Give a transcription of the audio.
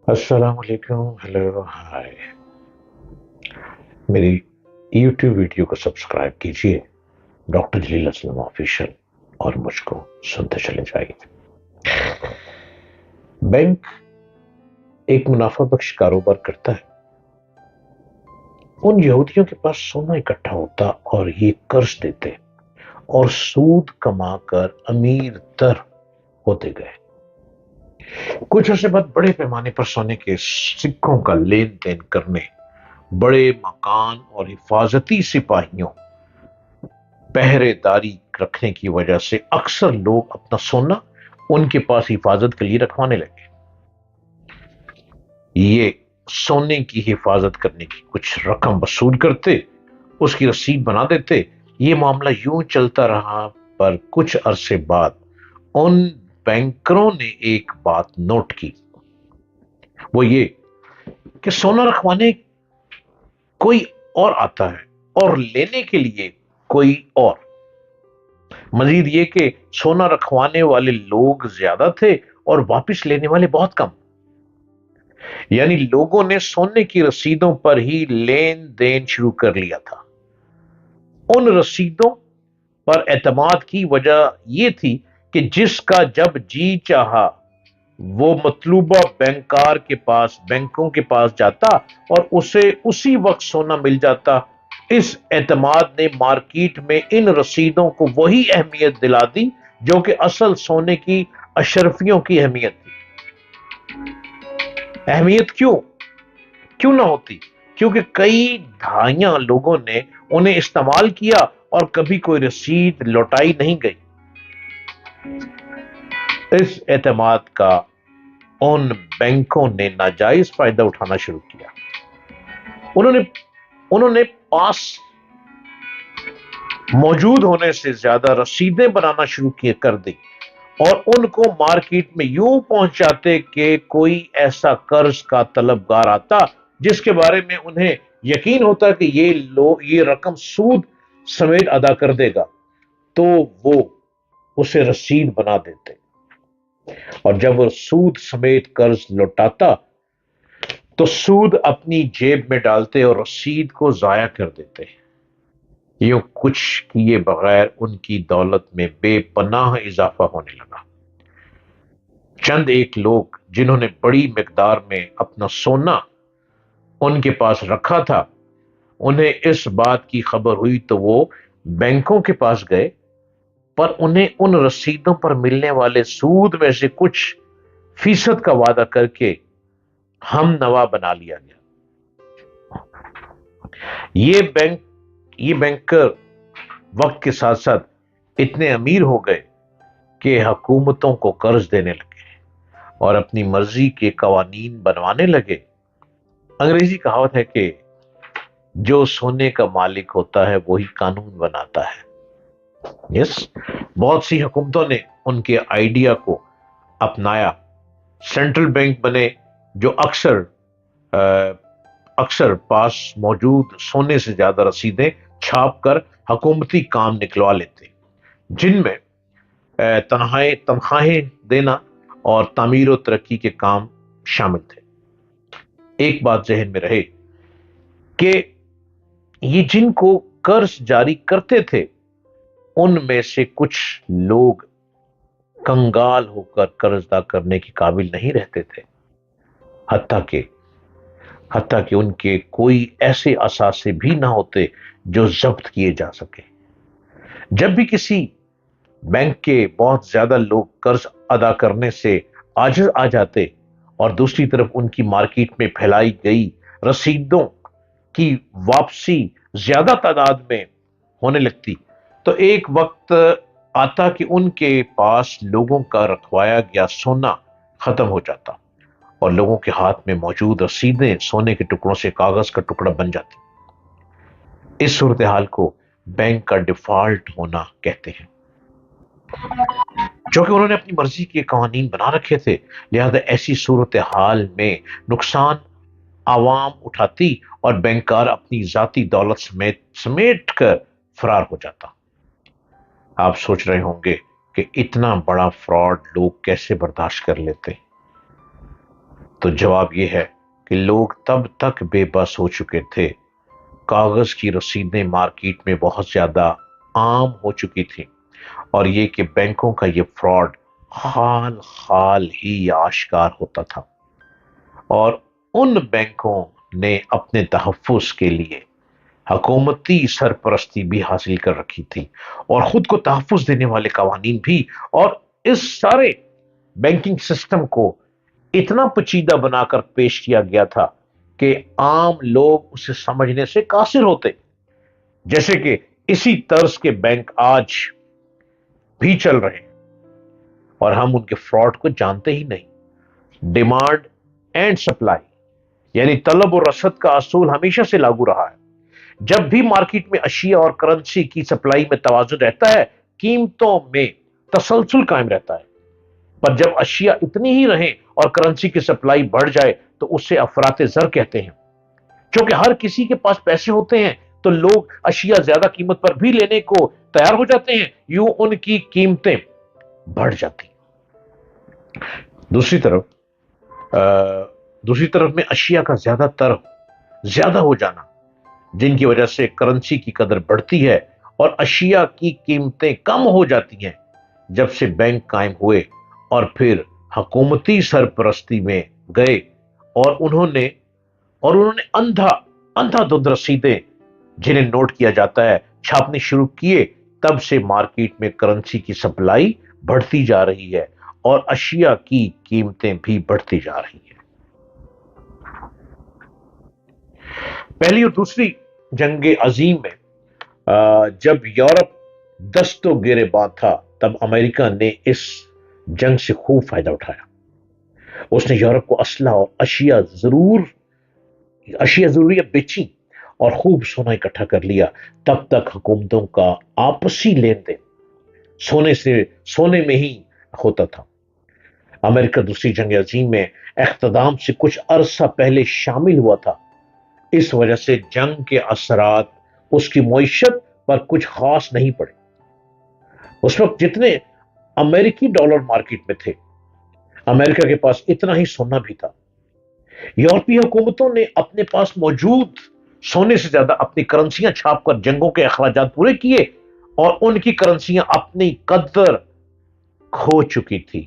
السلام علیکم، ہیلو، ہائے. میری یوٹیوب ویڈیو کو سبسکرائب کیجیے، ڈاکٹر جلیل اسلم آفیشل، اور مجھ کو سنتے چلے جائیے. بینک ایک منافع بخش کاروبار کرتا ہے. ان یہودیوں کے پاس سونا اکٹھا ہوتا اور یہ قرض دیتے اور سود کما کر امیر تر ہوتے گئے. کچھ عرصے بعد بڑے پیمانے پر سونے کے سکوں کا لین دین کرنے، بڑے مکان اور حفاظتی سپاہیوں پہرے داری رکھنے کی وجہ سے اکثر لوگ اپنا سونا ان کے پاس حفاظت کے لیے رکھوانے لگے. یہ سونے کی حفاظت کرنے کی کچھ رقم وصول کرتے، اس کی رسید بنا دیتے. یہ معاملہ یوں چلتا رہا، پر کچھ عرصے بعد ان بینکروں نے ایک بات نوٹ کی. وہ یہ کہ سونا رکھوانے کوئی اور آتا ہے اور لینے کے لیے کوئی اور. مزید یہ کہ سونا رکھوانے والے لوگ زیادہ تھے اور واپس لینے والے بہت کم. یعنی لوگوں نے سونے کی رسیدوں پر ہی لین دین شروع کر لیا تھا. ان رسیدوں پر اعتماد کی وجہ یہ تھی کہ جس کا جب جی چاہا وہ مطلوبہ بینکوں کے پاس جاتا اور اسے اسی وقت سونا مل جاتا. اس اعتماد نے مارکیٹ میں ان رسیدوں کو وہی اہمیت دلا دی جو کہ اصل سونے کی اشرفیوں کی اہمیت تھی. اہمیت کیوں نہ ہوتی؟ کیونکہ کئی دہائیاں لوگوں نے انہیں استعمال کیا اور کبھی کوئی رسید لوٹائی نہیں گئی. اس اعتماد کا ان بینکوں نے ناجائز فائدہ اٹھانا شروع کیا. انہوں نے پاس موجود ہونے سے زیادہ رسیدیں بنانا شروع کر دی اور ان کو مارکیٹ میں یوں پہنچاتے کہ کوئی ایسا قرض کا طلبگار آتا جس کے بارے میں انہیں یقین ہوتا کہ یہ رقم سود سمیت ادا کر دے گا، تو وہ اسے رسید بنا دیتے. اور جب وہ سود سمیت قرض لوٹاتا تو سود اپنی جیب میں ڈالتے اور رسید کو ضائع کر دیتے. یوں کچھ کیے بغیر ان کی دولت میں بے پناہ اضافہ ہونے لگا. چند ایک لوگ جنہوں نے بڑی مقدار میں اپنا سونا ان کے پاس رکھا تھا، انہیں اس بات کی خبر ہوئی تو وہ بینکوں کے پاس گئے، پر انہیں ان رسیدوں پر ملنے والے سود میں سے کچھ فیصد کا وعدہ کر کے ہم نوا بنا لیا گیا. یہ بینکر وقت کے ساتھ ساتھ اتنے امیر ہو گئے کہ حکومتوں کو قرض دینے لگے اور اپنی مرضی کے قوانین بنوانے لگے. انگریزی کہاوت ہے کہ جو سونے کا مالک ہوتا ہے وہی قانون بناتا ہے. بہت سی حکومتوں نے ان کے آئیڈیا کو اپنایا. سینٹرل بینک بنے جو اکثر پاس موجود سونے سے زیادہ رسیدیں چھاپ کر حکومتی کام نکلوا لیتے، جن میں تنخواہیں دینا اور تعمیر و ترقی کے کام شامل تھے. ایک بات ذہن میں رہے کہ یہ جن کو قرض جاری کرتے تھے ان میں سے کچھ لوگ کنگال ہو کر قرض ادا کرنے کے قابل نہیں رہتے تھے، حتیٰ کہ ان کے کوئی ایسے اثاثے بھی نہ ہوتے جو ضبط کیے جا سکے. جب بھی کسی بینک کے بہت زیادہ لوگ قرض ادا کرنے سے عاجز آ جاتے اور دوسری طرف ان کی مارکیٹ میں پھیلائی گئی رسیدوں کی واپسی زیادہ تعداد میں ہونے لگتی، تو ایک وقت آتا کہ ان کے پاس لوگوں کا رکھوایا گیا سونا ختم ہو جاتا اور لوگوں کے ہاتھ میں موجود رسیدیں سونے کے ٹکڑوں سے کاغذ کا ٹکڑا بن جاتی. اس صورتحال کو بینک کا ڈیفالٹ ہونا کہتے ہیں. چونکہ انہوں نے اپنی مرضی کے قوانین بنا رکھے تھے، لہذا ایسی صورتحال میں نقصان عوام اٹھاتی اور بینکار اپنی ذاتی دولت سمیٹ کر فرار ہو جاتا. آپ سوچ رہے ہوں گے کہ اتنا بڑا فراڈ لوگ کیسے برداشت کر لیتے. تو جواب یہ ہے کہ لوگ تب تک بے بس ہو چکے تھے، کاغذ کی رسیدیں مارکیٹ میں بہت زیادہ عام ہو چکی تھی، اور یہ کہ بینکوں کا یہ فراڈ حال حال ہی آشکار ہوتا تھا، اور ان بینکوں نے اپنے تحفظ کے لیے حکومتی سرپرستی بھی حاصل کر رکھی تھی، اور خود کو تحفظ دینے والے قوانین بھی، اور اس سارے بینکنگ سسٹم کو اتنا پیچیدہ بنا کر پیش کیا گیا تھا کہ عام لوگ اسے سمجھنے سے قاصر ہوتے، جیسے کہ اسی طرز کے بینک آج بھی چل رہے ہیں اور ہم ان کے فراڈ کو جانتے ہی نہیں۔ ڈیمانڈ اینڈ سپلائی، یعنی طلب و رسد کا اصول ہمیشہ سے لاگو رہا ہے۔ جب بھی مارکیٹ میں اشیاء اور کرنسی کی سپلائی میں توازن رہتا ہے، قیمتوں میں تسلسل قائم رہتا ہے، پر جب اشیاء اتنی ہی رہیں اور کرنسی کی سپلائی بڑھ جائے تو اسے افراط زر کہتے ہیں۔ چونکہ ہر کسی کے پاس پیسے ہوتے ہیں تو لوگ اشیاء زیادہ قیمت پر بھی لینے کو تیار ہو جاتے ہیں، یوں ان کی قیمتیں بڑھ جاتی ہیں۔ دوسری طرف دوسری طرف میں اشیاء کا زیادہ ہو جانا، جن کی وجہ سے کرنسی کی قدر بڑھتی ہے اور اشیاء کی قیمتیں کم ہو جاتی ہیں۔ جب سے بینک قائم ہوئے اور پھر حکومتی سرپرستی میں گئے اور انہوں نے اندھا دھند رسیدیں، جنہیں نوٹ کیا جاتا ہے، چھاپنے شروع کیے، تب سے مارکیٹ میں کرنسی کی سپلائی بڑھتی جا رہی ہے اور اشیاء کی قیمتیں بھی بڑھتی جا رہی ہیں۔ پہلی اور دوسری جنگ عظیم میں جب یورپ دست و گریباں تھا، تب امریکہ نے اس جنگ سے خوب فائدہ اٹھایا۔ اس نے یورپ کو اسلحہ اور اشیاء ضروریہ بیچی اور خوب سونا اکٹھا کر لیا۔ تب تک حکومتوں کا آپسی لین دین سونے میں ہی ہوتا تھا۔ امریکہ دوسری جنگ عظیم میں اختتام سے کچھ عرصہ پہلے شامل ہوا تھا، اس وجہ سے جنگ کے اثرات اس کی معیشت پر کچھ خاص نہیں پڑے۔ اس وقت جتنے امریکی ڈالر مارکیٹ میں تھے، امریکہ کے پاس اتنا ہی سونا بھی تھا۔ یورپی حکومتوں نے اپنے پاس موجود سونے سے زیادہ اپنی کرنسیاں چھاپ کر جنگوں کے اخراجات پورے کیے، اور ان کی کرنسیاں اپنی قدر کھو چکی تھی۔